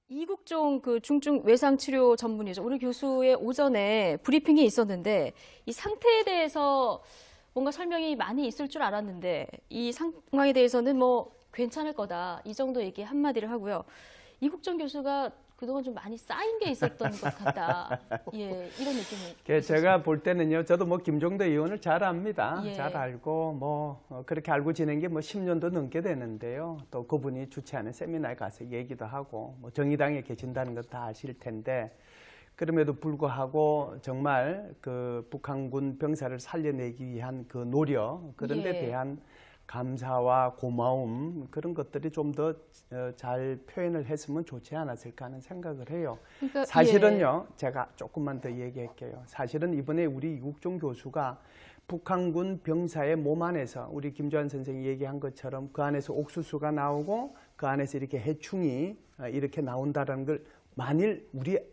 이국종 그 중증 외상 치료 전문의죠. 오늘 교수의 오전에 브리핑이 있었는데 이 상태에 대해서 뭔가 설명이 많이 있을 줄 알았는데 이 상황에 대해서는 뭐 괜찮을 거다 이 정도 얘기 한마디를 하고요. 이국종 교수가 그동안 좀 많이 쌓인 게 있었던 것 같다. 예, 이런 느낌이. 제가 볼 때는요, 저도 뭐 김종대 의원을 잘 압니다. 예. 잘 알고 뭐 그렇게 알고 지낸 게 뭐 10년도 넘게 되는데요. 또 그분이 주최하는 세미나에 가서 얘기도 하고 뭐 정의당에 계신다는 것 다 아실 텐데 그럼에도 불구하고 정말 그 북한군 병사를 살려내기 위한 그 노력 그런 데 예. 대한 감사와 고마움 그런 것들이 좀 더 잘 표현을 했으면 좋지 않았을까 하는 생각을 해요. 그러니까, 사실은요, 제가 조금만 더 얘기할게요. 사실은 이번에 우리 이국종 교수가 북한군 병사의 몸 안에서 우리 김주환 선생이 얘기한 것처럼 그 안에서 옥수수가 나오고 그 안에서 이렇게 해충이 이렇게 나온다는 걸 만일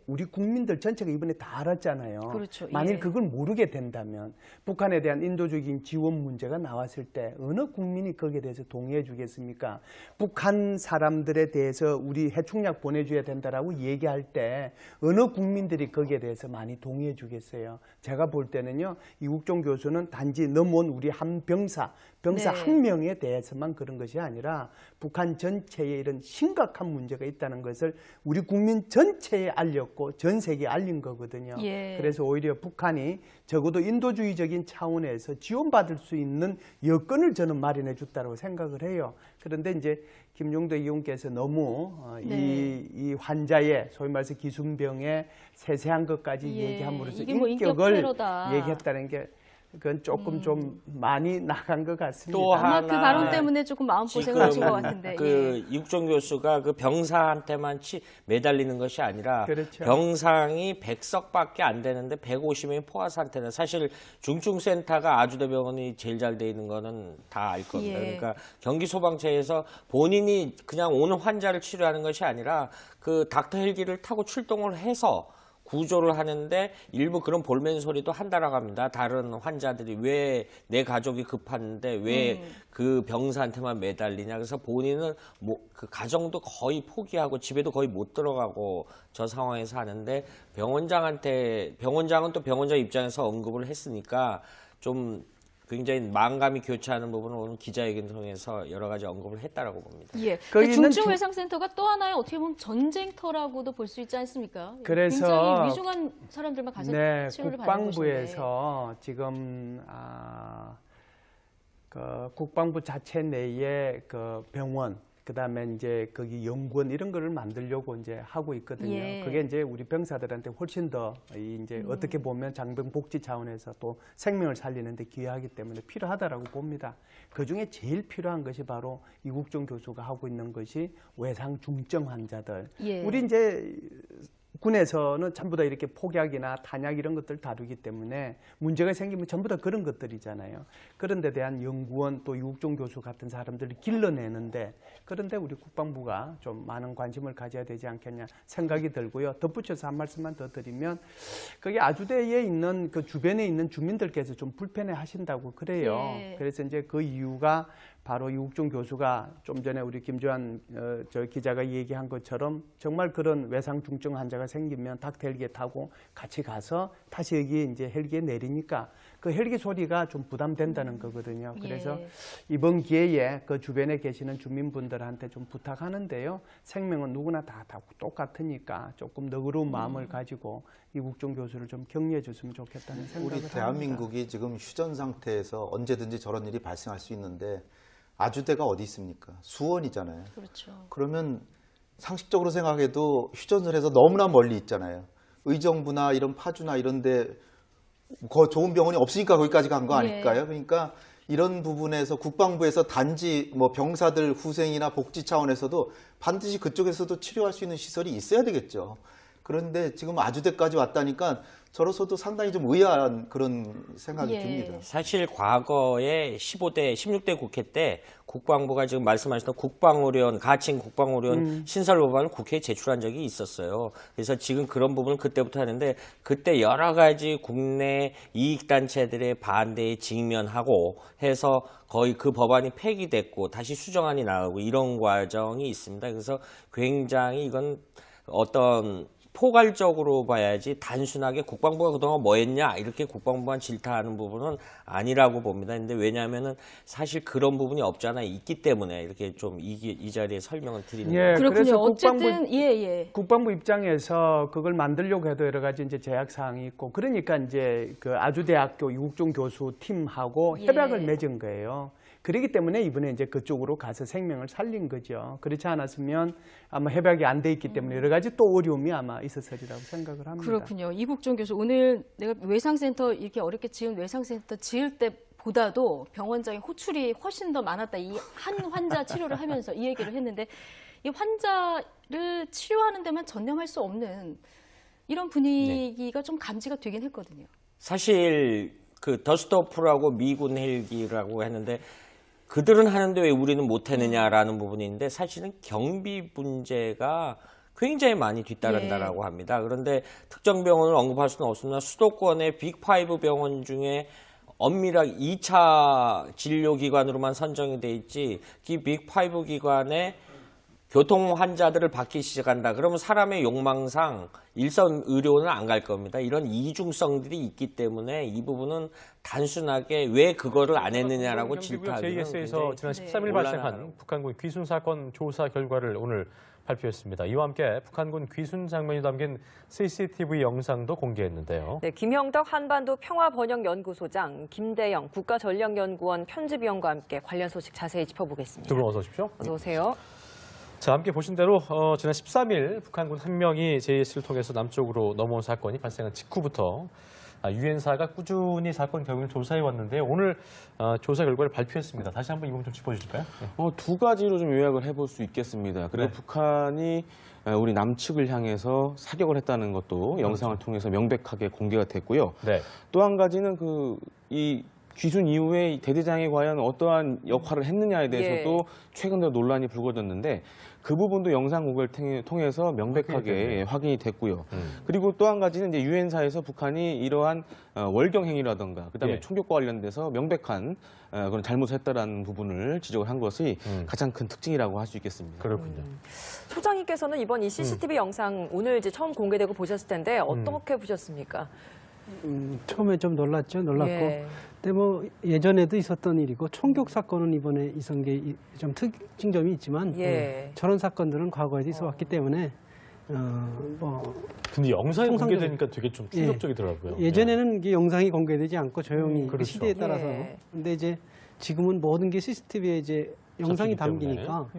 우리 국민들 전체가 이번에 다 알았잖아요. 그렇죠. 만일 예. 그걸 모르게 된다면 북한에 대한 인도적인 지원 문제가 나왔을 때 어느 국민이 거기에 대해서 동의해 주겠습니까? 북한 사람들에 대해서 우리 해충약 보내줘야 된다라고 얘기할 때 어느 국민들이 거기에 대해서 많이 동의해 주겠어요? 제가 볼 때는요, 이국종 교수는 단지 넘어온 우리 한 병사 네. 한 명에 대해서만 그런 것이 아니라 북한 전체에 이런 심각한 문제가 있다는 것을 우리 국민 전체에 알렸고 전 세계에 알린 거거든요. 예. 그래서 오히려 북한이 적어도 인도주의적인 차원에서 지원받을 수 있는 여건을 저는 마련해 줬다고 생각을 해요. 그런데 이제 김종대 의원께서 너무 네. 이 환자의 소위 말해서 기순병의 세세한 것까지 예. 얘기함으로써 이게 뭐 인격을 인격테러다. 얘기했다는 게 그건 조금 좀 많이 나간 것 같습니다. 또 아마 그 발언 하나, 때문에 조금 마음고생을 지금 하신 것 같은데. 그 이국종 교수가 그 병사한테만 매달리는 것이 아니라 그렇죠. 병상이 100석밖에 안 되는데 150명이 포화 상태는 사실 중증센터가 아주대병원이 제일 잘 돼 있는 거는 다 알 겁니다. 예. 그러니까 경기소방서에서 본인이 그냥 오는 환자를 치료하는 것이 아니라 그 닥터 헬기를 타고 출동을 해서 구조를 하는데 일부 그런 볼멘 소리도 한다라고 합니다. 다른 환자들이 왜 내 가족이 급한데 왜 그 병사한테만 매달리냐. 그래서 본인은 뭐 그 가정도 거의 포기하고 집에도 거의 못 들어가고 저 상황에서 하는데 병원장은 또 병원장 입장에서 언급을 했으니까 좀 굉장히 마음감이 교차하는 부분을 오늘 기자회견 통해서 여러 가지 언급을 했다라고 봅니다. 예. 거기는 중증외상센터가 또 하나의 어떻게 보면 전쟁터라고도 볼 수 있지 않습니까? 그래서 굉장히 위중한 사람들만 가서 네, 치료를 받는 곳인데. 국방부에서 지금 그 국방부 자체 내에 그 병원 그다음에 이제 거기 연구원 이런 거를 만들려고 이제 하고 있거든요. 예. 그게 이제 우리 병사들한테 훨씬 더 이제 어떻게 보면 장병 복지 차원에서 또 생명을 살리는데 기여하기 때문에 필요하다라고 봅니다. 그 중에 제일 필요한 것이 바로 이국종 교수가 하고 있는 것이 외상 중증 환자들. 예. 우리 이제 군에서는 전부 다 이렇게 폭약이나 탄약 이런 것들 다루기 때문에 문제가 생기면 전부 다 그런 것들이잖아요. 그런 데 대한 연구원 또 이국종 교수 같은 사람들을 길러내는데 그런데 우리 국방부가 좀 많은 관심을 가져야 되지 않겠냐 생각이 들고요. 덧붙여서 한 말씀만 더 드리면 거기 아주대에 있는 그 주변에 있는 주민들께서 좀 불편해 하신다고 그래요. 예. 그래서 이제 그 이유가 바로 이국종 교수가 좀 전에 우리 김주환 저 기자가 얘기한 것처럼 정말 그런 외상 중증 환자가 생기면 닥터 헬기에 타고 같이 가서 다시 여기 이제 헬기에 내리니까 그 헬기 소리가 좀 부담된다는 거거든요. 그래서 예. 이번 기회에 그 주변에 계시는 주민분들한테 좀 부탁하는데요. 생명은 누구나 다 똑같으니까 조금 너그러운 마음을 가지고 이국종 교수를 좀 격려해 줬으면 좋겠다는 생각을 우리 합니다. 대한민국이 지금 휴전 상태에서 언제든지 저런 일이 발생할 수 있는데 아주대가 어디 있습니까? 수원이잖아요. 그렇죠. 그러면 상식적으로 생각해도 휴전을 해서 너무나 멀리 있잖아요. 의정부나 이런 파주나 이런데 좋은 병원이 없으니까 거기까지 간 거 아닐까요? 예. 그러니까 이런 부분에서 국방부에서 단지 뭐 병사들 후생이나 복지 차원에서도 반드시 그쪽에서도 치료할 수 있는 시설이 있어야 되겠죠. 그런데 지금 아주대까지 왔다니까 저로서도 상당히 좀 의아한 그런 생각이 예. 듭니다. 사실 과거에 16대 국회 때 국방부가 지금 말씀하셨던 국방의료원, 가칭 국방의료원 신설 법안을 국회에 제출한 적이 있었어요. 그래서 지금 그런 부분을 그때부터 하는데 그때 여러 가지 국내 이익단체들의 반대에 직면하고 해서 거의 그 법안이 폐기됐고 다시 수정안이 나오고 이런 과정이 있습니다. 그래서 굉장히 이건 어떤 포괄적으로 봐야지 단순하게 국방부가 그동안 뭐 했냐 이렇게 국방부만 질타하는 부분은 아니라고 봅니다. 근데 왜냐하면은 사실 그런 부분이 없잖아요. 있기 때문에 이렇게 좀 이 자리에 설명을 드리는 거예요. 그렇군요. 그래서 어쨌든 예. 국방부 입장에서 그걸 만들려고 해도 여러 가지 이제 제약 사항이 있고 그러니까 이제 그 아주대학교 이국종 교수 팀하고 예. 협약을 맺은 거예요. 그렇기 때문에 이번에 이제 그쪽으로 가서 생명을 살린 거죠. 그렇지 않았으면 아마 협약이 안 돼 있기 때문에 여러 가지 또 어려움이 아마 있었으리라고 생각을 합니다. 그렇군요. 이국종 교수 오늘 내가 외상센터 이렇게 어렵게 지은 외상센터 지을 때보다도 병원장의 호출이 훨씬 더 많았다. 이 한 환자 치료를 하면서 이 얘기를 했는데 이 환자를 치료하는 데만 전념할 수 없는 이런 분위기가 좀 감지가 되긴 했거든요. 사실 그 더스트오프라고 미군 헬기라고 했는데 그들은 하는데 왜 우리는 못하느냐라는 부분인데 사실은 경비 문제가 굉장히 많이 뒤따른다라고 합니다. 그런데 특정 병원을 언급할 수는 없으나 수도권의 빅5 병원 중에 엄밀하게 2차 진료기관으로만 선정이 돼 있지 이 빅5 기관에 교통 환자들을 받기 시작한다. 그러면 사람의 욕망상 일선 의료는 안 갈 겁니다. 이런 이중성들이 있기 때문에 이 부분은 단순하게 왜 그거를 안 했느냐라고 질타하기는 JS에서 지난 13일 곤란하다고. 발생한 북한군 귀순 사건 조사 결과를 오늘 발표했습니다. 이와 함께 북한군 귀순 장면이 담긴 CCTV 영상도 공개했는데요. 네, 김형덕 한반도 평화번영연구소장, 김대영 국가전략연구원 편집위원과 함께 관련 소식 자세히 짚어보겠습니다. 두 분 어서 오십시오. 어서 오세요. 자, 함께 보신 대로 지난 13일 북한군 한 명이 JS를 통해서 남쪽으로 넘어온 사건이 발생한 직후부터 유엔사가 꾸준히 사건 경위를 조사해 왔는데요. 오늘 조사 결과를 발표했습니다. 다시 한번 이 부분 좀 짚어주실까요? 네. 두 가지로 좀 요약을 해볼 수 있겠습니다. 그리고 네. 북한이 우리 남측을 향해서 사격을 했다는 것도 영상을 통해서 명백하게 공개가 됐고요. 네. 또 한 가지는 이 귀순 이후에 대대장이 과연 어떠한 역할을 했느냐에 대해서도 최근 들어 논란이 불거졌는데 그 부분도 영상 공개를 통해서 명백하게 확인이 됐고요. 그리고 또 한 가지는 이제 유엔사에서 북한이 이러한 월경 행위라든가 그다음에 예. 총격과 관련돼서 명백한 그런 잘못을 했다라는 부분을 지적을 한 것이 가장 큰 특징이라고 할 수 있겠습니다. 그렇군요. 소장님께서는 이번 이 CCTV 영상 오늘 이제 처음 공개되고 보셨을 텐데 어떻게 보셨습니까? 처음에 좀 놀랐고. 예. 근데 뭐 예전에도 있었던 일이고 총격 사건은 이번에 있은 게 좀 특징점이 있지만 예. 저런 사건들은 과거에도 있어 왔기 때문에 근데 영상이 통상적인- 공개되니까 되게 좀 충격적이더라고요. 예전에는 이게 영상이 공개되지 않고 조용히 그 그렇죠. 시대에 따라서 예. 근데 이제 지금은 모든 게 CCTV에 이제 영상이 잡히기 때문에. 담기니까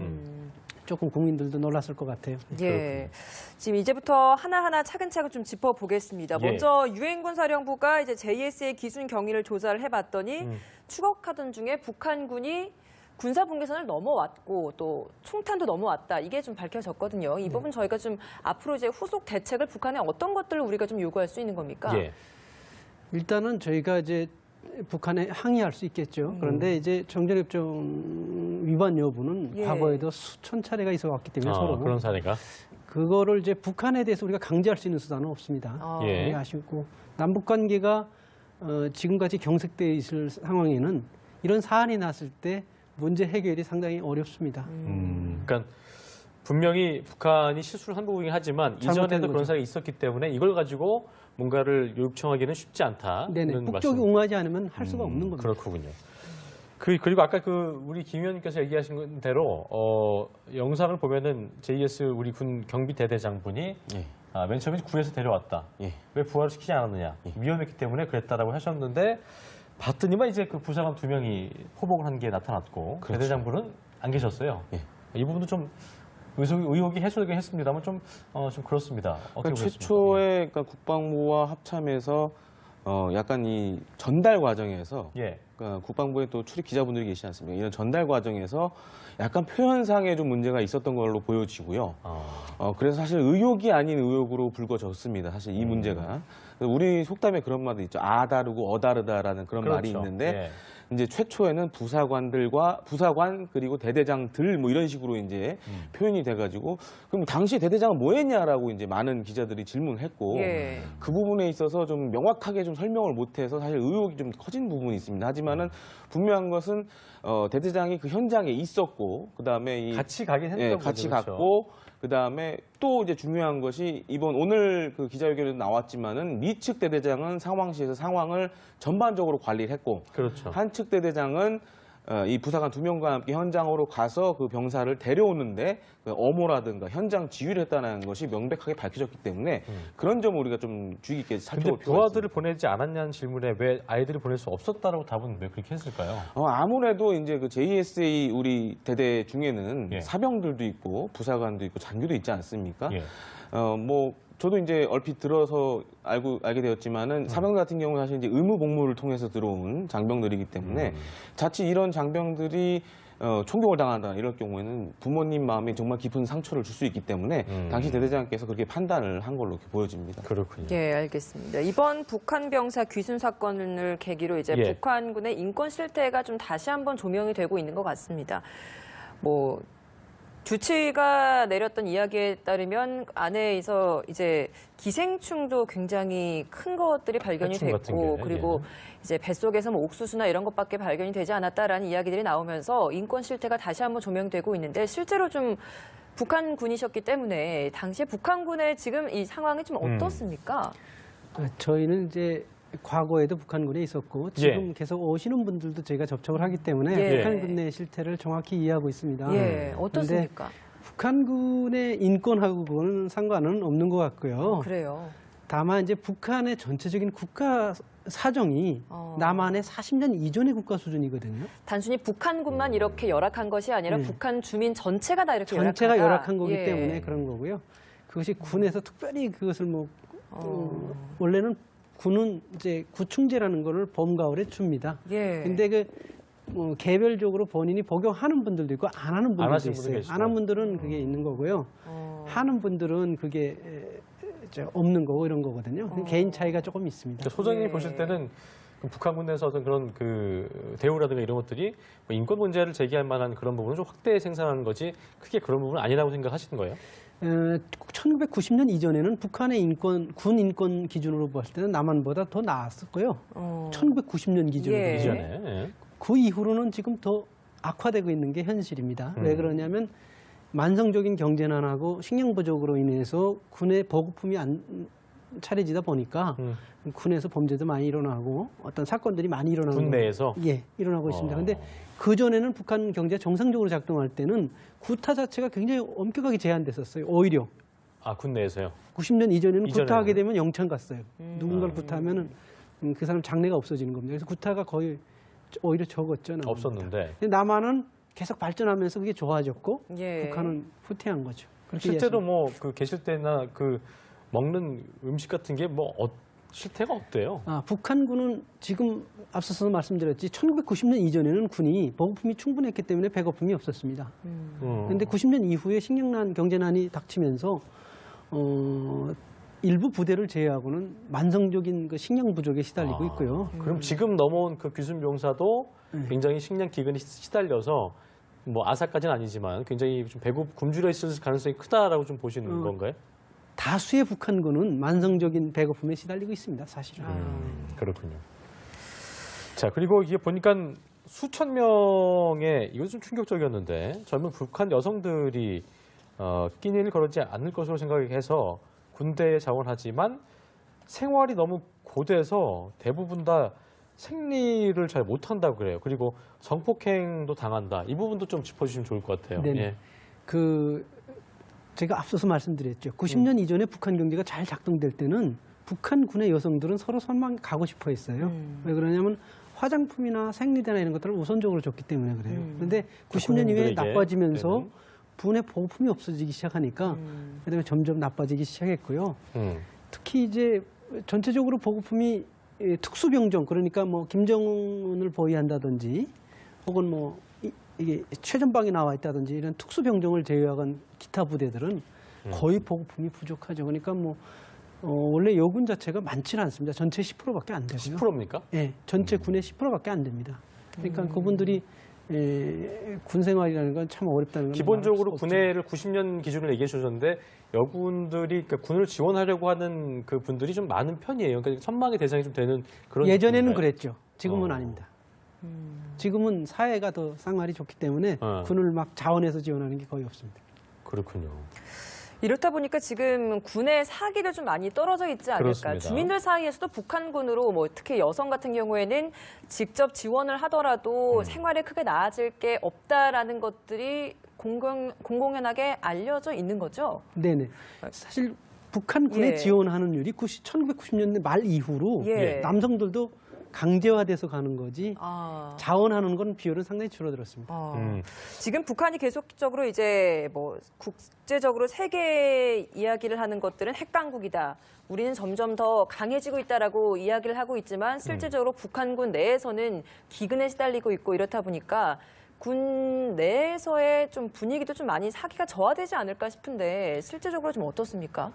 조금 국민들도 놀랐을 것 같아요. 예. 지금 이제부터 하나하나 차근차근 좀 짚어보겠습니다. 예. 먼저 유엔군 사령부가 이제 JS의 기순 경위를 조사를 해봤더니 추격하던 중에 북한군이 군사 분계선을 넘어왔고 또 총탄도 넘어왔다. 이게 좀 밝혀졌거든요. 이 부분 저희가 좀 앞으로 이제 후속 대책을 북한에 어떤 것들을 우리가 좀 요구할 수 있는 겁니까? 예. 일단은 저희가 이제 북한에 항의할 수 있겠죠. 그런데 이제 정전협정 위반 여부는 예. 과거에도 수천 차례가 있어 왔기 때문에 서로 그런 사례가. 그거를 이제 북한에 대해서 우리가 강제할 수 있는 수단은 없습니다. 예. 그게 아쉽고 남북 관계가 지금까지 경색되어 있을 상황에는 이런 사안이 났을 때 문제 해결이 상당히 어렵습니다. 그러니까 분명히 북한이 실수를 한 부분이긴 하지만 잘못된 이전에도 그런 거죠. 사례가 있었기 때문에 이걸 가지고 뭔가를 요청하기는 쉽지 않다. 네네. 이런 북쪽이 말씀. 옹호하지 않으면 할 수가 없는 겁니다. 그렇군요. 그리고 아까 우리 김 의원님께서 얘기하신 대로 영상을 보면은 JS 우리 군 경비 대대장분이 예. 맨 처음에 구해서 데려왔다. 예. 왜 부하를 시키지 않았느냐. 위험했기 때문에 그랬다라고 하셨는데 봤더니만 이제 그 부사관 2명이 포복을 한 게 나타났고 그렇죠. 대대장분은 안 계셨어요. 예. 이 부분도 좀 의혹이 해소되긴 했습니다만 좀 그렇습니다. 어떻게 보셨습니까? 최초에 그러니까 국방부와 합참에서 약간 이 전달 과정에서 예. 그러니까 국방부에 또 출입 기자분들이 계시지 않습니까? 이런 전달 과정에서 약간 표현상에 좀 문제가 있었던 걸로 보여지고요. 그래서 사실 의혹이 아닌 의혹으로 불거졌습니다. 사실 이 문제가. 우리 속담에 그런 말도 있죠. 아 다르고 어 다르다라는 그런 말이 그렇죠. 있는데 예. 이제 최초에는 부사관 그리고 대대장들 뭐 이런 식으로 이제 표현이 돼가지고 그럼 당시 대대장은 뭐했냐라고 이제 많은 기자들이 질문을 했고 예. 그 부분에 있어서 좀 명확하게 좀 설명을 못해서 사실 의혹이 좀 커진 부분이 있습니다. 하지만은 분명한 것은 대대장이 그 현장에 있었고 그 다음에 같이 가긴 했던 거죠. 같이 그렇죠. 갔고 그다음에 또 이제 중요한 것이 이번 오늘 그 기자회견에도 나왔지만은 미 측 대대장은 상황시에서 상황을 전반적으로 관리를 했고 그렇죠. 한 측 대대장은 이 부사관 2명과 함께 현장으로 가서 그 병사를 데려오는데 그 엄호라든가 현장 지휘를 했다는 것이 명백하게 밝혀졌기 때문에 그런 점을 우리가 좀 주의 깊게 근데 살펴볼 필요가 부하들을 있습니다. 보내지 않았냐는 질문에 왜 아이들을 보낼 수 없었다라고 답은 왜 그렇게 했을까요? 아무래도 이제 그 JSA 우리 대대 중에는 예. 사병들도 있고 부사관도 있고 장교도 있지 않습니까? 예. 뭐 저도 이제 얼핏 들어서 알게 되었지만은 사병들 같은 경우는 사실 이제 의무 복무를 통해서 들어온 장병들이기 때문에 자칫 이런 장병들이 총격을 당한다 이럴 경우에는 부모님 마음에 정말 깊은 상처를 줄 수 있기 때문에 당시 대대장께서 그렇게 판단을 한 걸로 이렇게 보여집니다. 그렇군요. 예, 알겠습니다. 이번 북한 병사 귀순 사건을 계기로 이제 예. 북한군의 인권 실태가 좀 다시 한번 조명이 되고 있는 것 같습니다. 뭐 주치가 내렸던 이야기에 따르면 안에서 이제 기생충도 굉장히 큰 것들이 발견이 해충 같은 됐고 게, 그리고 이제 뱃속에서 뭐 옥수수나 이런 것밖에 발견이 되지 않았다라는 이야기들이 나오면서 인권 실태가 다시 한번 조명되고 있는데 실제로 좀 북한군이셨기 때문에 당시에 북한군의 지금 이 상황이 좀 어떻습니까? 저희는 이제 과거에도 북한군에 있었고 지금 계속 오시는 분들도 저희가 접촉을 하기 때문에 예. 북한군 내 실태를 정확히 이해하고 있습니다. 예, 어떻습니까? 북한군의 인권하고는 상관은 없는 것 같고요. 그래요. 다만 이제 북한의 전체적인 국가 사정이 남한의 40년 이전의 국가 수준이거든요. 단순히 북한군만 이렇게 열악한 것이 아니라 네. 북한 주민 전체가 다 이렇게 전체가 열악하다. 열악한 거기 예. 때문에 그런 거고요. 그것이 군에서 특별히 그것을 원래는 군은 이제 구충제라는 거를 봄가을에 줍니다. 예. 근데 개별적으로 본인이 복용하는 분들도 있고 안 하는 분들도 하시는 분도 있어요. 계시고. 안 하는 분들은 그게 있는 거고요. 하는 분들은 그게 없는 거고 이런 거거든요. 개인 차이가 조금 있습니다. 그러니까 소장님이 예. 보실 때는 그 북한군 내에서 어떤 그런 그 대우라든가 이런 것들이 뭐 인권 문제를 제기할 만한 그런 부분을 좀 확대 생산하는 거지 크게 그런 부분은 아니라고 생각하시는 거예요? 1990년 이전에는 북한의 군 인권 기준으로 봤을 때는 남한보다 더 나았었고요. 1990년 기준으로. 예. 이전에. 예. 그 이후로는 지금 더 악화되고 있는 게 현실입니다. 왜 그러냐면 만성적인 경제난하고 식량 부족으로 인해서 군의 보급품이 안 차려지다 보니까 군에서 범죄도 많이 일어나고 어떤 사건들이 많이 일어나고 군 내에서? 예, 일어나고 있습니다. 근데 그 전에는 북한 경제가 정상적으로 작동할 때는 구타 자체가 굉장히 엄격하게 제한됐었어요. 오히려 군 내에서요? 90년 이전에는 이전에는? 구타하게 되면 영창 갔어요. 누군가를 구타하면은 그 사람 장래가 없어지는 겁니다. 그래서 구타가 거의 오히려 적었죠. 남한보다. 없었는데. 근데 남한은 계속 발전하면서 그게 좋아졌고 예. 북한은 후퇴한 거죠. 그렇게 실제로 이해하시면 뭐 그 계실 때나 그 먹는 음식 같은 게 뭐 실태가 어때요? 북한군은 지금 앞서서 말씀드렸지 1990년 이전에는 군이 보급품이 충분했기 때문에 배고픔이 없었습니다. 그런데 90년 이후에 식량난, 경제난이 닥치면서 일부 부대를 제외하고는 만성적인 그 식량 부족에 시달리고 있고요. 그럼 지금 넘어온 그 귀순 병사도 굉장히 식량 기근에 시달려서 뭐 아사까지는 아니지만 굉장히 좀 굶주려 있을 가능성이 크다라고 좀 보시는 건가요? 다수의 북한군은 만성적인 배고픔에 시달리고 있습니다. 사실은. 그렇군요. 자, 그리고 이게 보니까 수천 명의 이거 좀 충격적이었는데 젊은 북한 여성들이 끼니를 거르지 않을 것으로 생각해서 군대에 자원하지만 생활이 너무 고돼서 대부분 다 생리를 잘 못한다고 그래요. 그리고 성폭행도 당한다. 이 부분도 좀 짚어주시면 좋을 것 같아요. 네네. 예. 제가 앞서서 말씀드렸죠. 90년 이전에 북한 경제가 잘 작동될 때는 북한 군의 여성들은 서로 선망 가고 싶어 했어요. 왜 그러냐면 화장품이나 생리대나 이런 것들을 우선적으로 줬기 때문에 그래요. 그런데 90년 이후에 군인들에게 나빠지면서 군의 보급품이 없어지기 시작하니까 그다음에 점점 나빠지기 시작했고요. 특히 이제 전체적으로 보급품이 특수병종 그러니까 뭐 김정은을 보위한다든지 혹은 뭐 이게 최전방에 나와 있다든지 이런 특수병종을 제외한 기타 부대들은 거의 보급품이 부족하죠. 그러니까 뭐 원래 여군 자체가 많지는 않습니다. 전체 10%밖에 안 되고요. 10%입니까? 네, 전체 군의 10%밖에 안 됩니다. 그러니까 그분들이 군 생활이라는 건 참 어렵다는 건 기본적으로 말할 수 없죠. 군의를 90년 기준을 얘기해 주셨는데 여군들이 그러니까 군을 지원하려고 하는 그 분들이 좀 많은 편이에요. 그러니까 선망의 대상이 좀 되는 그런 예전에는 느낌인가요? 그랬죠. 지금은 아닙니다. 지금은 사회가 더 쌍말이 좋기 때문에 어. 군을 막 자원해서 지원하는 게 거의 없습니다. 그렇군요. 이렇다 보니까 지금 군의 사기도 좀 많이 떨어져 있지 않을까. 그렇습니다. 주민들 사이에서도 북한군으로 뭐 특히 여성 같은 경우에는 직접 지원을 하더라도 생활에 크게 나아질 게 없다라는 것들이 공공연하게 알려져 있는 거죠. 네네. 사실 북한군에 예. 지원하는 율이 1990년대 말 이후로 예. 남성들도 강제화돼서 가는 거지 아. 자원하는 건 비율은 상당히 줄어들었습니다. 지금 북한이 계속적으로 이제 뭐 국제적으로 세계 이야기를 하는 것들은 핵강국이다. 우리는 점점 더 강해지고 있다라고 이야기를 하고 있지만 실질적으로 북한군 내에서는 기근에 시달리고 있고 이렇다 보니까 군 내에서의 좀 분위기도 좀 많이 사기가 저하되지 않을까 싶은데 실질적으로 좀 어떻습니까?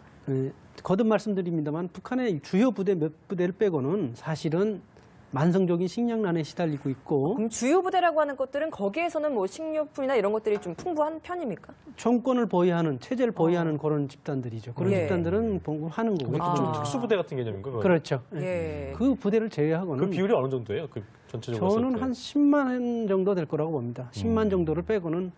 거듭 말씀드립니다만 북한의 주요 부대 몇 부대를 빼고는 사실은 만성적인 식량난에 시달리고 있고 그럼 주요 부대라고 하는 것들은 거기에서는 뭐 식료품이나 이런 것들이 좀 풍부한 편입니까? 정권을 보위하는 체제를 보위하는 그런 집단들이죠. 그런 예. 집단들은 봉급하는 거고. 그것도 좀 특수부대 같은 개념인가? 그건? 그렇죠. 예. 그 부대를 제외하고는 그 비율이 어느 정도예요? 그 전체적으로 저는 봤을 때? 한 10만 정도 될 거라고 봅니다. 10만 정도를 빼고는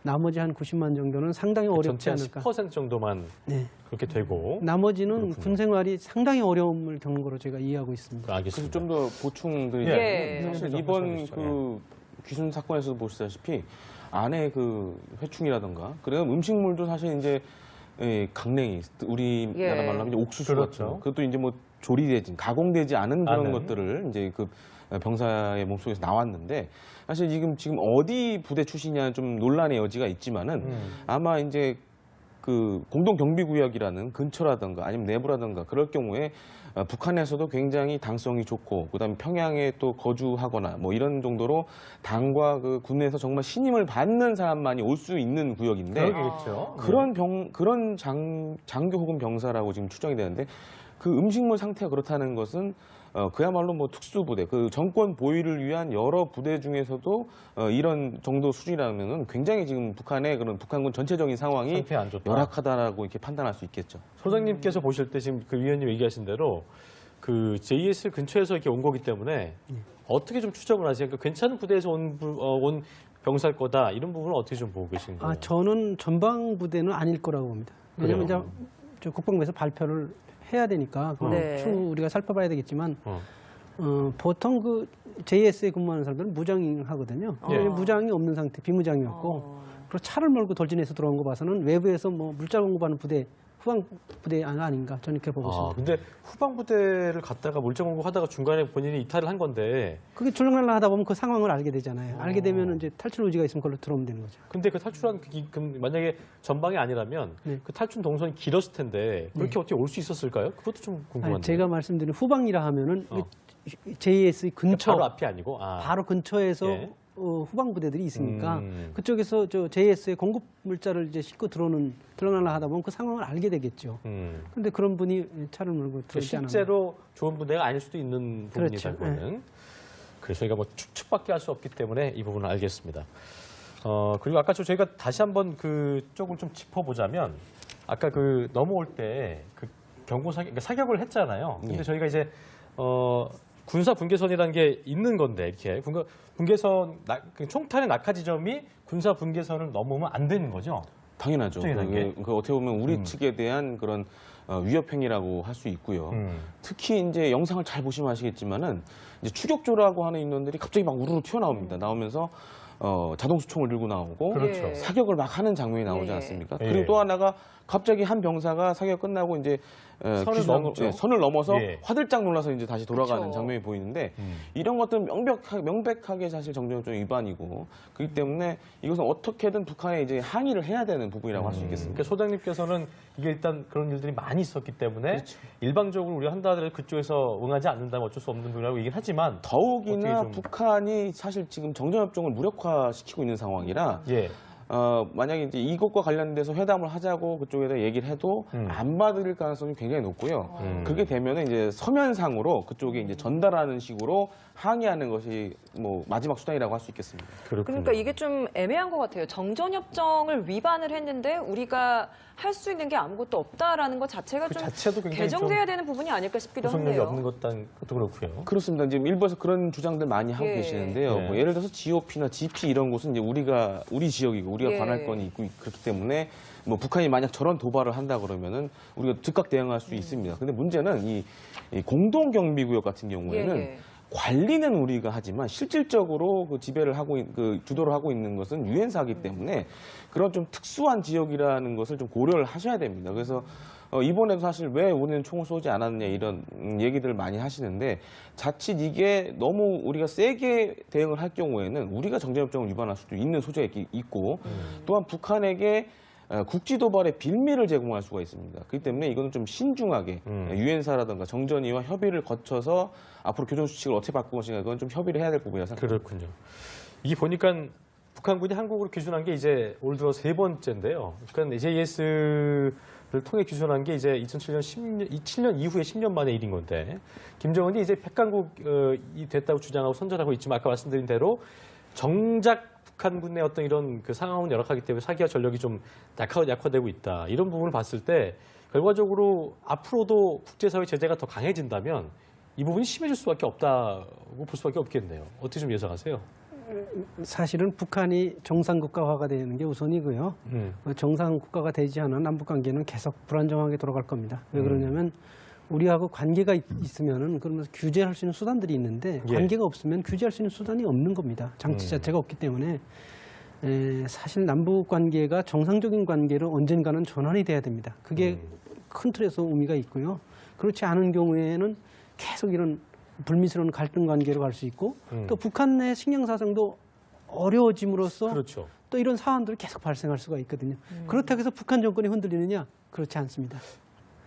나머지 한 90만 정도는 상당히 어렵지 전체 한 않을까. 10% 정도만 네. 그렇게 되고. 나머지는 군 생활이 상당히 어려움을 겪는 거로 제가 이해하고 있습니다. 그래서 알겠습니다. 좀 더 보충드리자면 예. 사실 좀 이번 말씀해 그 귀순 사건에서도 보시다시피 안에 그 회충이라던가 그래서 음식물도 사실 이제 강냉이 우리나라 예. 말로 하면 이제 옥수수 그렇죠. 같은 거 그것도 이제 뭐 조리되지 가공되지 않은 그런 않은. 것들을 이제 그 병사의 몸속에서 나왔는데 사실 지금 어디 부대 출신이냐는 좀 논란의 여지가 있지만은 아마 이제 그 공동경비구역이라는 근처라든가 아니면 내부라든가 그럴 경우에 북한에서도 굉장히 당성이 좋고 그다음에 평양에 또 거주하거나 뭐 이런 정도로 당과 그 군에서 정말 신임을 받는 사람만이 올 수 있는 구역인데 그러겠죠. 그런 장교 혹은 병사라고 지금 추정이 되는데 그 음식물 상태가 그렇다는 것은 그야말로 뭐 특수부대, 그 정권 보위를 위한 여러 부대 중에서도 이런 정도 수준이라면은 굉장히 지금 북한의 그런 북한군 전체적인 상황이 상태 안 좋다. 열악하다라고 이렇게 판단할 수 있겠죠. 소장님께서 보실 때 지금 그 위원님 얘기하신 대로 그 JS 근처에서 이렇게 온 거기 때문에 어떻게 좀 추정을 하세요? 그러니까 괜찮은 부대에서 온 병사일 거다 이런 부분은 어떻게 좀 보고 계신 거예요? 저는 전방 부대는 아닐 거라고 봅니다. 왜냐하면 이제 저 국방부에서 발표를 해야 되니까 그건 네. 추후 우리가 살펴봐야 되겠지만 보통 그 JS에 근무하는 사람들은 무장하거든요. 예. 무장이 없는 상태, 비무장이었고 그리고 차를 몰고 돌진해서 들어온 거 봐서는 외부에서 뭐 물자 공급하는 부대, 후방 부대 아닌가 저는 이렇게 보고 있습니다. 근데 후방 부대를 갔다가 물자 공격하다가 중간에 본인이 이탈을 한 건데 그게 출렁날라 하다 보면 그 상황을 알게 되잖아요. 알게 되면 이제 탈출 의지가 있으면 그걸로 들어오면 되는 거죠. 근데 그 탈출한 그럼 만약에 전방이 아니라면 네. 그 탈출 동선이 길었을 텐데 그렇게 어떻게 올 수 있었을까요? 그것도 좀 궁금한데. 제가 말씀드린 후방이라 하면은 JS 근처 바로 앞이 아니고 바로 근처에서 예. 후방 부대들이 있으니까 그쪽에서 저 JS의 공급 물자를 이제 싣고 들어날라 하다 보면 그 상황을 알게 되겠죠. 그런데 그런 분이 차를 몰고 들어오지 않았나. 실제로 좋은 부대가 아닐 수도 있는 부분이다. 그렇죠. 그거는. 그래서 저희가 뭐 추측밖에 할 수 없기 때문에 이 부분을 알겠습니다. 그리고 아까 저희가 다시 한번 그 쪽을 좀 짚어보자면 아까 그 넘어올 때 그 경고 사격을 했잖아요. 근데 저희가 이제 군사 분계선이라는 게 있는 건데 이렇게 분계선 총탄의 낙하 지점이 군사 분계선을 넘으면 안 되는 거죠. 당연하죠. 특정이라는 게? 그 어떻게 보면 우리 측에 대한 그런 위협 행위라고 할 수 있고요. 특히 이제 영상을 잘 보시면 아시겠지만은 이제 추격조라고 하는 인원들이 갑자기 막 우르르 튀어나옵니다. 나오면서 자동 수총을 들고 나오고 그렇죠. 예. 사격을 막 하는 장면이 나오지 예. 않습니까? 예. 그리고 또 하나가 갑자기 한 병사가 사격 끝나고 이제 선을 넘죠. 선을 넘어서 예. 화들짝 놀라서 이제 다시 돌아가는 그쵸. 장면이 보이는데 이런 것들은 명백하게 사실 정전협정 위반이고 그렇기 때문에 이것은 어떻게든 북한에 이제 항의를 해야 되는 부분이라고 할 수 있겠습니다. 그러니까 소장님께서는 이게 일단 그런 일들이 많이 있었기 때문에 그렇죠. 일방적으로 우리가 한다 하더라도 그쪽에서 응하지 않는다면 어쩔 수 없는 부분이라고 얘기는 하지만 더욱이나 어떻게 좀- 북한이 사실 지금 정전협정을 무력화시키고 있는 상황이라 예. 만약에 이제 이것과 관련돼서 회담을 하자고 그쪽에다 얘기를 해도 안 받을 가능성이 굉장히 높고요. 그렇게 되면은 이제 서면상으로 그쪽에 이제 전달하는 식으로 항의하는 것이 뭐 마지막 수단이라고 할 수 있겠습니다. 그러니까 이게 좀 애매한 것 같아요. 정전협정을 위반을 했는데 우리가 할 수 있는 게 아무것도 없다라는 것 자체가 그 좀 자체도 굉장히 개정돼야 되는 부분이 아닐까 싶기도 구속력이 한데요. 없는 것도 그렇고요. 그렇습니다. 이제 일부에서 그런 주장들 많이 하고 예. 계시는데요. 예. 뭐 예를 들어서 GOP나 GP 이런 곳은 이제 우리 지역이고 우리가 예. 관할 건이 있고 그렇기 때문에 뭐 북한이 만약 저런 도발을 한다 그러면은 우리가 즉각 대응할 수 있습니다. 근데 문제는 이 공동 경비구역 같은 경우에는 예. 관리는 우리가 하지만 실질적으로 그 지배를 하고 그 주도를 하고 있는 것은 유엔사이기 때문에 그런 좀 특수한 지역이라는 것을 좀 고려를 하셔야 됩니다. 그래서 이번에도 사실 왜 우리는 총을 쏘지 않았느냐 이런 얘기들을 많이 하시는데 자칫 이게 너무 우리가 세게 대응을 할 경우에는 우리가 정전협정을 위반할 수도 있는 소지가 있고 또한 북한에게 국지 도발의 빌미를 제공할 수가 있습니다. 그렇기 때문에 이거는 좀 신중하게 유엔사라든가 정전위와 협의를 거쳐서 앞으로 교전 수칙을 어떻게 바꾸고 것인가 이건 좀 협의를 해야 될 부분이라 생각합니다. 그렇군요. 이게 보니까 북한군이 한국으로 귀순한 게 이제 올 들어 3번째인데요. 그러니까 JS를 통해 귀순한 게 이제 2007년 이후에 10년 만의 일인 건데 김정은이 이제 백강국이 됐다고 주장하고 선전하고 있지만 아까 말씀드린 대로 정작 북한군의 어떤 이런 그 상황은 열악하기 때문에 사기와 전력이 좀 약화되고 있다. 이런 부분을 봤을 때 결과적으로 앞으로도 국제사회 제재가 더 강해진다면 이 부분이 심해질 수밖에 없다고 볼 수밖에 없겠네요. 어떻게 좀 예상하세요? 사실은 북한이 정상국가화가 되는 게 우선이고요. 정상국가가 되지 않은 남북관계는 계속 불안정하게 돌아갈 겁니다. 왜 그러냐면 우리하고 관계가 있으면은 그러면서 규제할 수 있는 수단들이 있는데 예. 관계가 없으면 규제할 수 있는 수단이 없는 겁니다. 장치 자체가 없기 때문에 사실 남북 관계가 정상적인 관계로 언젠가는 전환이 돼야 됩니다. 그게 큰 틀에서 의미가 있고요. 그렇지 않은 경우에는 계속 이런 불미스러운 갈등 관계로 갈 수 있고 또 북한 내 식량 사정도 어려워짐으로써 그렇죠. 또 이런 사안들이 계속 발생할 수가 있거든요. 그렇다고 해서 북한 정권이 흔들리느냐? 그렇지 않습니다.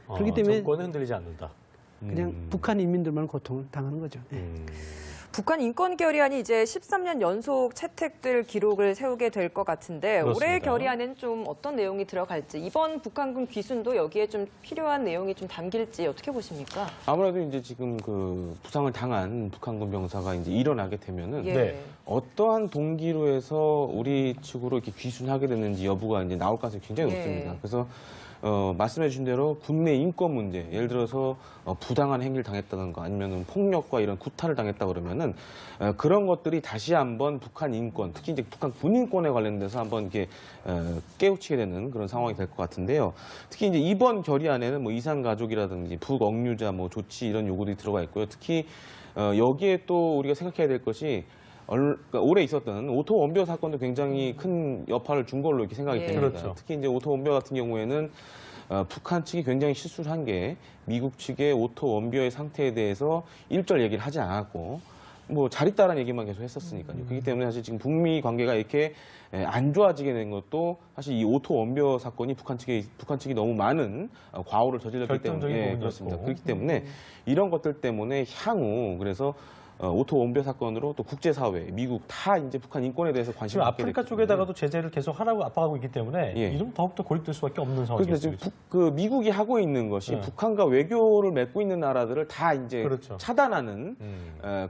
그렇기 때문에 정권은 흔들리지 않는다. 그냥 북한 인민들만 고통을 당하는 거죠. 북한 인권 결의안이 이제 13년 연속 채택될 기록을 세우게 될 것 같은데 그렇습니다. 올해 결의안에는 좀 어떤 내용이 들어갈지 이번 북한군 귀순도 여기에 좀 필요한 내용이 좀 담길지 어떻게 보십니까? 아무래도 이제 지금 그 부상을 당한 북한군 병사가 이제 일어나게 되면은 예. 네. 어떠한 동기로 해서 우리 측으로 이렇게 귀순하게 됐는지 여부가 이제 나올 가능성이 굉장히 예. 높습니다. 그래서 말씀해 주신 대로 국내 인권 문제, 예를 들어서 부당한 행위를 당했다든가 아니면 폭력과 이런 구타를 당했다 그러면은 그런 것들이 다시 한번 북한 인권, 특히 이제 북한 군인권에 관련돼서 한번 이렇게 깨우치게 되는 그런 상황이 될 것 같은데요. 특히 이제 이번 결의안에는 뭐 이산 가족이라든지 북억류자 뭐 조치 이런 요구들이 들어가 있고요. 특히 여기에 또 우리가 생각해야 될 것이 그러니까 올해 있었던 오토 원비어 사건도 굉장히 큰 여파를 준 걸로 이렇게 생각이 예. 됩니다. 그렇죠. 특히 이제 오토 원비어 같은 경우에는 북한 측이 굉장히 실수를 한 게 미국 측의 오토 원비어의 상태에 대해서 일절 얘기를 하지 않았고 뭐 잘 있다라는 얘기만 계속 했었으니까요. 그렇기 때문에 사실 지금 북미 관계가 이렇게 안 좋아지게 된 것도 사실 이 오토 원비어 사건이 북한 측이 너무 많은 과오를 저질렀기 결정적인 때문에 부분이었고. 그렇습니다. 그렇기 때문에 이런 것들 때문에 향후 그래서 오토 원비어 사건으로 또 국제사회, 미국 다 이제 북한 인권에 대해서 관심을 지금 갖게 아프리카 됐기 쪽에다가도 제재를 계속 하라고 압박하고 있기 때문에 예. 이름 더욱더 고립될 수밖에 없는 그런데 상황이겠습니다. 지금 그 미국이 하고 있는 것이 네. 북한과 외교를 맺고 있는 나라들을 다 이제 그렇죠. 차단하는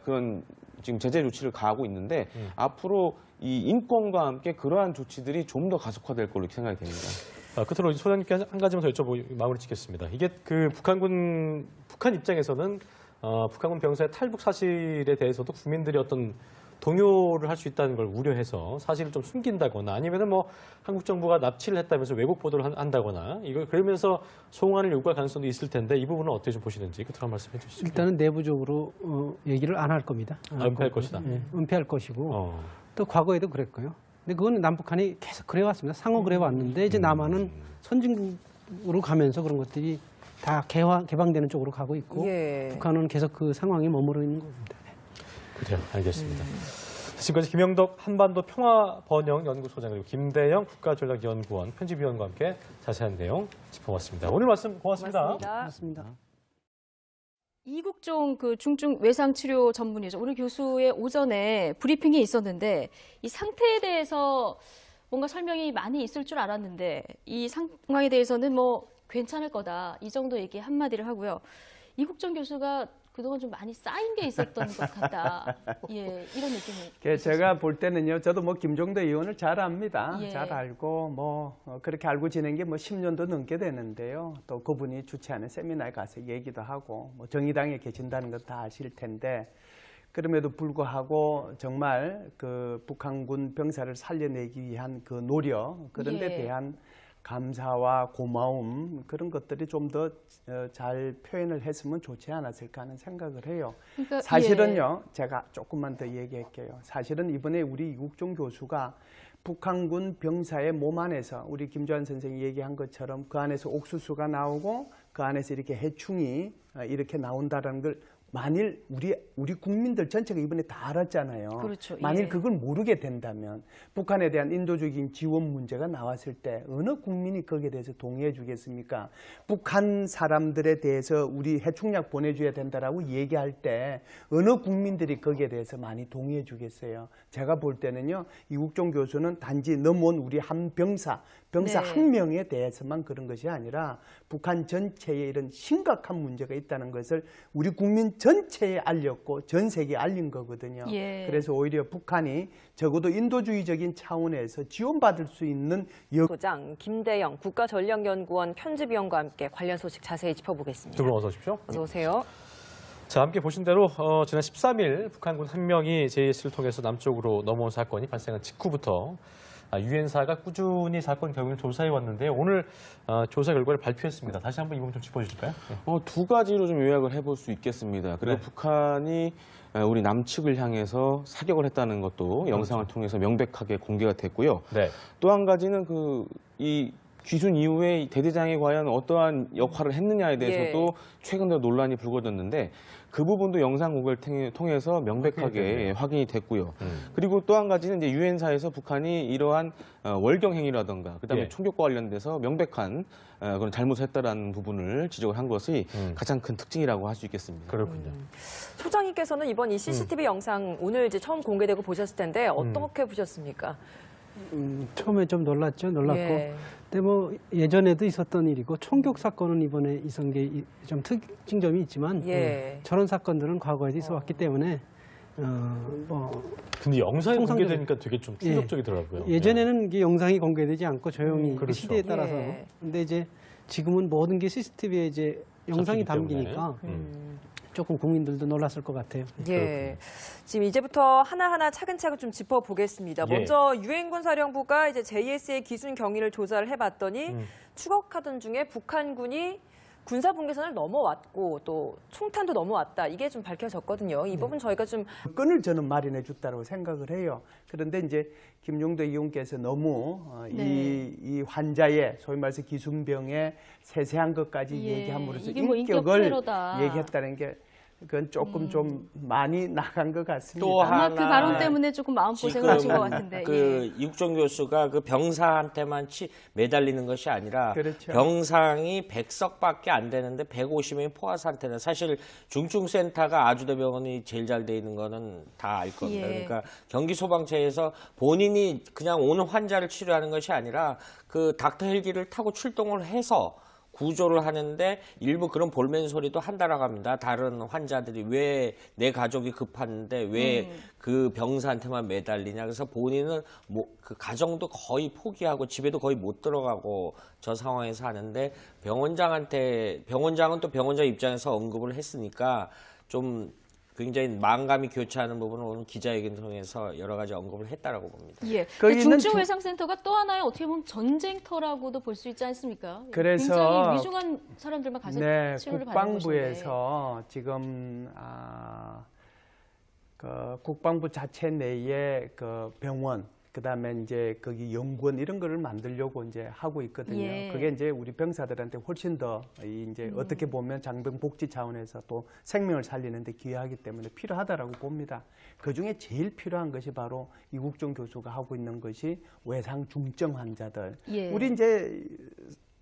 그런 지금 제재 조치를 가하고 있는데 앞으로 이 인권과 함께 그러한 조치들이 좀 더 가속화될 걸로 생각이 됩니다. 끝으로 소장님께 한 가지만 더 여쭤보고 마무리 짓겠습니다. 이게 그 북한 입장에서는 북한군 병사의 탈북 사실에 대해서도 국민들이 어떤 동요를 할 수 있다는 걸 우려해서 사실을 좀 숨긴다거나 아니면은 뭐 한국 정부가 납치를 했다면서 왜곡 보도를 한다거나 이걸 그러면서 송환을 요구할 가능성도 있을 텐데 이 부분은 어떻게 좀 보시는지 끝으로 한 말씀 해주시죠. 일단은 내부적으로 얘기를 안 할 겁니다. 은폐할 것이다. 예, 은폐할 것이고 또 과거에도 그랬고요. 근데 그건 남북한이 계속 그래왔습니다. 상호 그래왔는데 이제 남한은 선진국으로 가면서 그런 것들이 다 개방되는 쪽으로 가고 있고 예. 북한은 계속 그 상황에 머무르 있는 겁니다. 그래요. 알겠습니다. 지금까지 김영덕 한반도 평화번영연구소장 그리고 김대영 국가전략연구원 편집위원과 함께 자세한 내용 짚어봤습니다. 오늘 말씀 고맙습니다. 고맙습니다. 이국종 그 중증 외상 치료 전문의죠. 우리 교수의 오전에 브리핑이 있었는데 이 상태에 대해서 뭔가 설명이 많이 있을 줄 알았는데 이 상황에 대해서는 뭐 괜찮을 거다 이 정도 얘기 한마디를 하고요. 이국종 교수가 그동안 좀 많이 쌓인 게 있었던 것 같다. 예, 이런 느낌이. 제가 볼 때는요, 저도 뭐 김종대 의원을 잘 압니다. 예. 잘 알고 뭐 그렇게 알고 지낸 게 뭐 10년도 넘게 되는데요. 또 그분이 주최하는 세미나에 가서 얘기도 하고 뭐 정의당에 계신다는 것 다 아실 텐데 그럼에도 불구하고 정말 그 북한군 병사를 살려내기 위한 그 노력, 그런 데 예. 대한 감사와 고마움, 그런 것들이 좀 더 잘 표현을 했으면 좋지 않았을까 하는 생각을 해요. 그러니까, 사실은요, 제가 조금만 더 얘기할게요. 사실은 이번에 우리 이국종 교수가 북한군 병사의 몸 안에서 우리 김조한 선생이 얘기한 것처럼 그 안에서 옥수수가 나오고 그 안에서 이렇게 해충이 이렇게 나온다는 걸 만일 우리 국민들 전체가 이번에 다 알았잖아요. 그렇죠. 만일 예. 그걸 모르게 된다면 북한에 대한 인도적인 지원 문제가 나왔을 때 어느 국민이 거기에 대해서 동의해 주겠습니까? 북한 사람들에 대해서 우리 해충약 보내줘야 된다라고 얘기할 때 어느 국민들이 거기에 대해서 많이 동의해 주겠어요? 제가 볼 때는요, 이국종 교수는 단지 넘어온 우리 한 병사 네. 한 명에 대해서만 그런 것이 아니라 북한 전체에 이런 심각한 문제가 있다는 것을 우리 국민 전체에 알렸고 전 세계에 알린 거거든요. 예. 그래서 오히려 북한이 적어도 인도주의적인 차원에서 지원받을 수 있는 소장 김대영 국가전략연구원 편집위원과 함께 관련 소식 자세히 짚어보겠습니다. 두 분 어서 오십시오. 어서 오세요. 자, 함께 보신 대로 지난 13일 북한군 한 명이 JS를 통해서 남쪽으로 넘어온 사건이 발생한 직후부터 유엔사가 꾸준히 사건 경위를 조사해 왔는데 오늘 조사 결과를 발표했습니다. 다시 한번 이 부분 좀 짚어주실까요? 네. 두 가지로 좀 요약을 해볼 수 있겠습니다. 그리고 네. 북한이 우리 남측을 향해서 사격을 했다는 것도 영상을 통해서 명백하게 공개가 됐고요. 네. 또 한 가지는 이 귀순 이후에 대대장이 과연 어떠한 역할을 했느냐에 대해서도 최근 들어 논란이 불거졌는데 그 부분도 영상 공개를 통해서 명백하게 확인이 됐고요. 그리고 또 한 가지는 이제 유엔사에서 북한이 이러한 월경 행위라든가 그다음에 예. 총격과 관련돼서 명백한 그런 잘못을 했다라는 부분을 지적을 한 것이 가장 큰 특징이라고 할 수 있겠습니다. 그렇군요. 소장님께서는 이번 이 CCTV 영상 오늘 이제 처음 공개되고 보셨을 텐데 어떻게 보셨습니까? 처음에 좀 놀랐죠. 놀랐고. 예. 근데 뭐 예전에도 있었던 일이고 총격 사건은 이번에 있은 게 좀 특징점이 있지만 예. 저런 사건들은 과거에도 있어왔기 때문에 뭐 근데 영상이 통상적으로- 공개되니까 되게 좀 충격적이더라고요. 예전에는 이게 영상이 공개되지 않고 조용히 그 그렇죠. 시대에 따라서 예. 근데 이제 지금은 모든 게 CCTV에 이제 영상이 잡히기 때문에. 담기니까 조금 국민들도 놀랐을 것 같아요. 예. 지금 이제부터 하나하나 차근차근 좀 짚어보겠습니다. 예. 먼저 유엔군 사령부가 이제 JS의 기순 경위를 조사를 해봤더니 추격하던 중에 북한군이 군사 분계선을 넘어왔고 또 총탄도 넘어왔다. 이게 좀 밝혀졌거든요. 이 부분 저희가 좀 끈을 저는 마련해 줬다고 생각을 해요. 그런데 이제 김종대 의원께서 너무 이 환자의 소위 말해서 기순병의 세세한 것까지 예. 얘기함으로써 이게 뭐 인격 인격을 테러다. 얘기했다는 게 그건 조금 좀 많이 나간 것 같습니다. 또 아마 그 하나, 발언 때문에 조금 마음고생을 하신 것 같은데. 그 이국종 교수가 그 병사한테만 매달리는 것이 아니라 그렇죠. 병상이 100석밖에 안 되는데 150명이 포화 상태는 사실 중증센터가 아주대병원이 제일 잘 돼 있는 거는 다 알 겁니다. 예. 그러니까 경기 소방차에서 본인이 그냥 오는 환자를 치료하는 것이 아니라 그 닥터 헬기를 타고 출동을 해서 구조를 하는데 일부 그런 볼멘 소리도 한다라고 합니다. 다른 환자들이 왜 내 가족이 급한데 왜 그 병사한테만 매달리냐. 그래서 본인은 그 가정도 거의 포기하고 집에도 거의 못 들어가고 저 상황에서 하는데 병원장은 또 병원장 입장에서 언급을 했으니까 좀 굉장히 마음감이 교차하는 부분은 오늘 기자회견을 통해서 여러 가지 언급을 했다라고 봅니다. 예. 거기는 중증외상센터가 또 하나의 어떻게 보면 전쟁터라고도 볼 수 있지 않습니까? 그래서 굉장히 위중한 사람들만 가서 네, 치료를 받는 곳인데. 국방부에서 지금 그 국방부 자체 내에 그 병원, 그다음에 이제 거기 연구원 이런 거를 만들려고 이제 하고 있거든요. 예. 그게 이제 우리 병사들한테 훨씬 더 이제 어떻게 보면 장병 복지 차원에서 또 생명을 살리는데 기여하기 때문에 필요하다라고 봅니다. 그 중에 제일 필요한 것이 바로 이국종 교수가 하고 있는 것이 외상 중증 환자들. 예. 우리 이제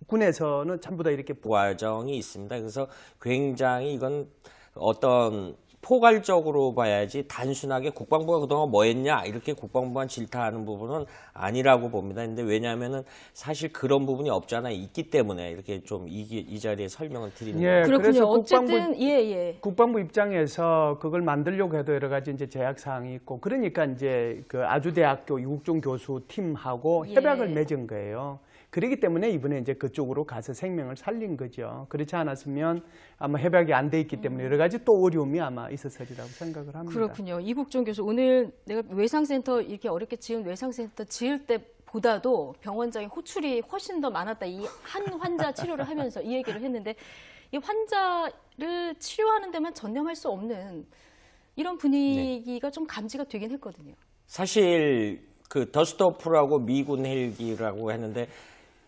군에서는 전부 다 이렇게 과정이 있습니다. 그래서 굉장히 이건 어떤 포괄적으로 봐야지 단순하게 국방부가 그동안 뭐 했냐 이렇게 국방부만 질타하는 부분은 아니라고 봅니다. 근데 왜냐하면은 사실 그런 부분이 없잖아요. 있기 때문에 이렇게 좀 이 자리에 설명을 드리는 거예요. 예, 그렇군요. 그래서 어쨌든 예. 국방부 입장에서 그걸 만들려고 해도 여러 가지 이제 제약 사항이 있고 그러니까 이제 그 아주대학교 이국종 교수 팀하고 예. 협약을 맺은 거예요. 그렇기 때문에 이번에 이제 그쪽으로 가서 생명을 살린 거죠. 그렇지 않았으면 아마 협약이 안 돼 있기 때문에 여러 가지 또 어려움이 아마 있었으리라고 생각을 합니다. 그렇군요. 이국종 교수, 오늘 내가 외상센터 이렇게 어렵게 지은 외상센터 지을 때보다도 병원장의 호출이 훨씬 더 많았다. 이 한 환자 치료를 하면서 이 얘기를 했는데, 이 환자를 치료하는 데만 전념할 수 없는 이런 분위기가 좀 감지가 되긴 했거든요. 사실 그 더스트오프라고 미군 헬기라고 했는데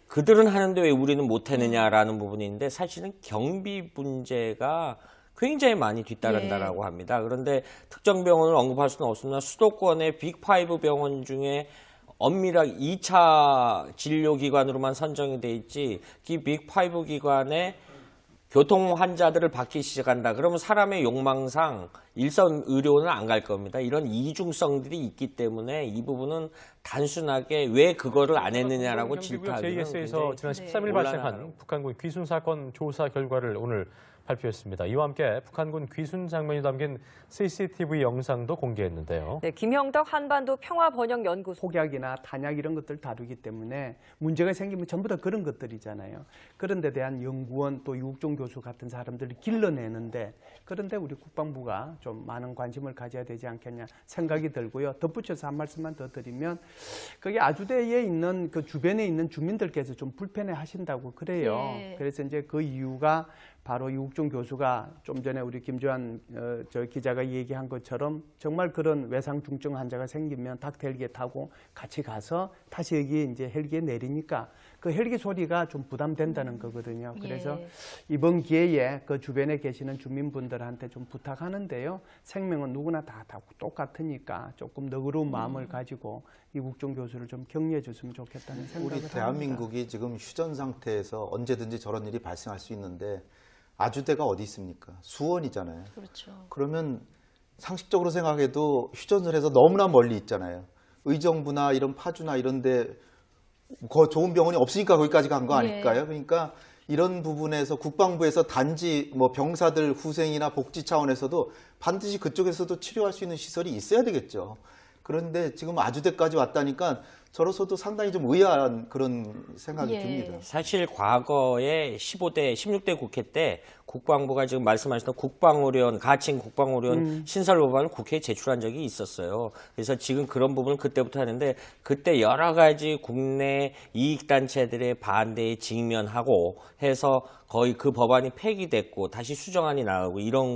그들은 하는데 왜 우리는 못했느냐라는 부분인데, 사실은 경비 문제가 굉장히 많이 뒤따른다라고 합니다. 그런데 특정 병원을 언급할 수는 없으나 수도권의 빅5 병원 중에 엄밀하게 2차 진료기관으로만 선정이 돼 있지, 이 빅5 기관에 교통 환자들을 받기 시작한다. 그러면 사람의 욕망상 일선 의료는 안 갈 겁니다. 이런 이중성들이 있기 때문에 이 부분은 단순하게 왜 그거를 안 했느냐라고 질타하기는 JS에서 지난 13일 곤란하다고. 발생한 북한군 귀순 사건 조사 결과를 오늘 발표했습니다. 이와 함께 북한군 귀순 장면이 담긴 CCTV 영상도 공개했는데요. 네, 김형덕 한반도 평화번영연구소. 폭약이나 탄약 이런 것들 다루기 때문에 문제가 생기면 전부 다 그런 것들이잖아요. 그런 데 대한 연구원 또 이국종 교수 같은 사람들을 길러내는데, 그런데 우리 국방부가 좀 많은 관심을 가져야 되지 않겠냐 생각이 들고요. 덧붙여서 한 말씀만 더 드리면, 거기 아주대에 있는 그 주변에 있는 주민들께서 좀 불편해 하신다고 그래요. 네. 그래서 이제 그 이유가 바로 이국종 교수가 좀 전에 우리 김주환 저 기자가 얘기한 것처럼 정말 그런 외상 중증 환자가 생기면 닥터 헬기에 타고 같이 가서 다시 여기 이제 헬기에 내리니까 그 헬기 소리가 좀 부담된다는 거거든요. 그래서 이번 기회에 그 주변에 계시는 주민분들한테 좀 부탁하는데요. 생명은 누구나 다 똑같으니까 조금 너그러운 마음을 가지고 이국종 교수를 좀 격려해 줬으면 좋겠다는 생각을 우리 합니다. 대한민국이 지금 휴전 상태에서 언제든지 저런 일이 발생할 수 있는데 아주대가 어디 있습니까? 수원이잖아요. 그렇죠. 그러면 상식적으로 생각해도 휴전을 해서 너무나 멀리 있잖아요. 의정부나 이런 파주나 이런데 좋은 병원이 없으니까 거기까지 간 거 아닐까요? 그러니까 이런 부분에서 국방부에서 단지 뭐 병사들 후생이나 복지 차원에서도 반드시 그쪽에서도 치료할 수 있는 시설이 있어야 되겠죠. 그런데 지금 아주대까지 왔다니까 저로서도 상당히 좀 의아한 그런 생각이 듭니다. 사실 과거에 16대 국회 때 국방부가 지금 말씀하셨던 국방의료원, 가칭 국방의료원 신설 법안을 국회에 제출한 적이 있었어요. 그래서 지금 그런 부분을 그때부터 하는데, 그때 여러 가지 국내 이익단체들의 반대에 직면하고 해서 거의 그 법안이 폐기됐고 다시 수정안이 나오고 이런